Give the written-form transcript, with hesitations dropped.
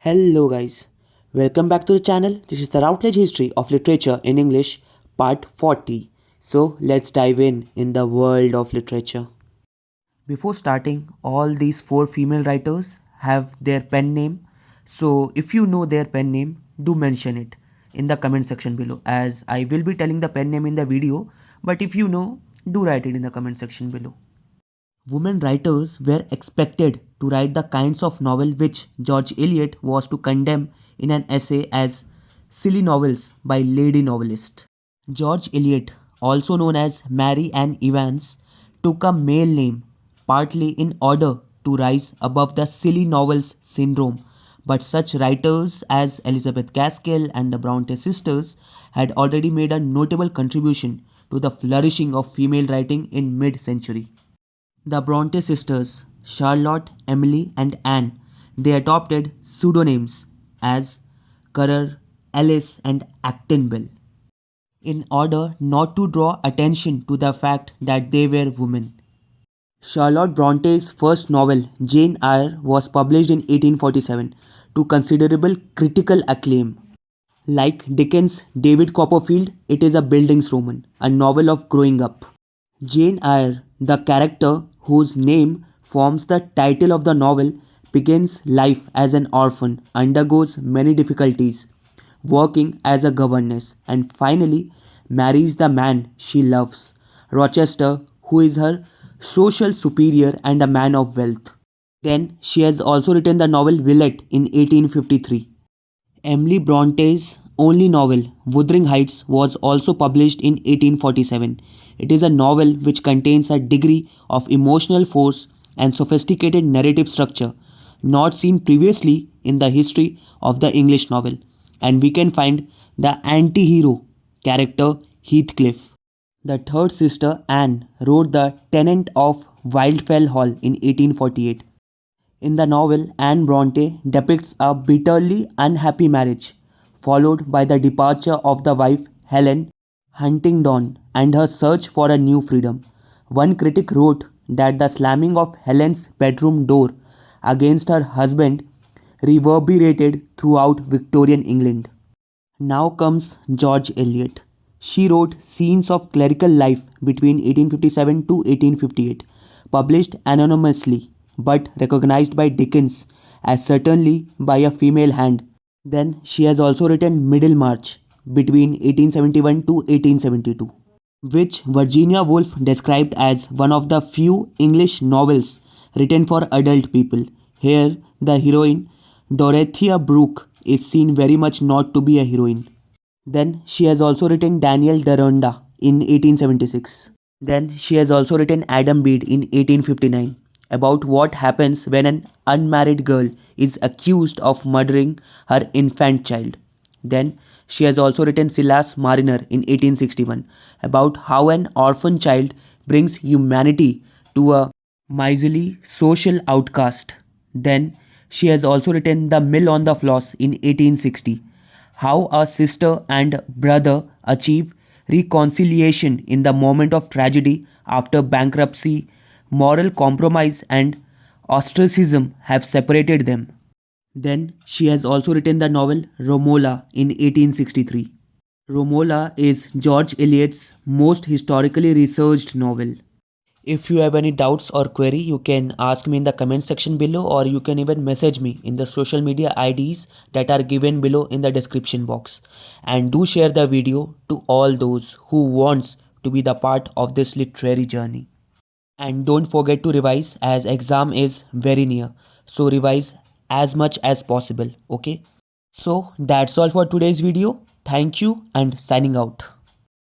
Hello guys, welcome back to the channel. This is the Routledge History of Literature in English part 40. So let's dive in the world of literature. Before starting, all these four female writers have their pen name. So if you know their pen name, do mention it in the comment section below, as I will be telling the pen name in the video, but if you know, do write it in the comment section below. Women writers were expected to write the kinds of novel which George Eliot was to condemn in an essay as silly novels by lady novelists. George Eliot, also known as Mary Ann Evans, took a male name partly in order to rise above the silly novels syndrome, but such writers as Elizabeth Gaskell and the Bronte sisters had already made a notable contribution to the flourishing of female writing in mid-century. The Bronte sisters, Charlotte, Emily, and Anne, they adopted pseudonyms as Currer, Alice, and Actonville in order not to draw attention to the fact that they were women. Charlotte Bronte's first novel, Jane Eyre, was published in 1847 to considerable critical acclaim. Like Dickens' David Copperfield, it is a Bildungsroman, a novel of growing up. Jane Eyre, the character whose name forms the title of the novel, begins life as an orphan, undergoes many difficulties, working as a governess, and finally marries the man she loves, Rochester, who is her social superior and a man of wealth. Then she has also written the novel Villette in 1853. Emily Bronte's only novel, Wuthering Heights, was also published in 1847. It is a novel which contains a degree of emotional force and sophisticated narrative structure not seen previously in the history of the English novel, and we can find the anti-hero character Heathcliff. The third sister, Anne, wrote The Tenant of Wildfell Hall in 1848. In the novel, Anne Bronte depicts a bitterly unhappy marriage, followed by the departure of the wife Helen Huntingdon and her search for a new freedom. One critic wrote that the slamming of Helen's bedroom door against her husband reverberated throughout Victorian England. Now comes George Eliot. She wrote Scenes of Clerical Life between 1857 to 1858, published anonymously but recognized by Dickens as certainly by a female hand. Then she has also written Middlemarch between 1871 to 1872, which Virginia Woolf described as one of the few English novels written for adult people. Here, the heroine, Dorothea Brooke, is seen very much not to be a heroine. Then she has also written Daniel Deronda in 1876. Then she has also written Adam Bede in 1859 about what happens when an unmarried girl is accused of murdering her infant child. Then she has also written Silas Mariner in 1861 about how an orphan child brings humanity to a miserly social outcast. Then she has also written The Mill on the Floss in 1860, how a sister and brother achieve reconciliation in the moment of tragedy after bankruptcy, moral compromise, and ostracism have separated them. Then she has also written the novel Romola in 1863. Romola is George Eliot's most historically researched novel. If you have any doubts or query, you can ask me in the comment section below, or you can even message me in the social media IDs that are given below in the description box. And do share the video to all those who wants to be the part of this literary journey. And don't forget to revise, as exam is very near. So revise as much as possible, okay? So that's all for today's video. Thank you and signing out.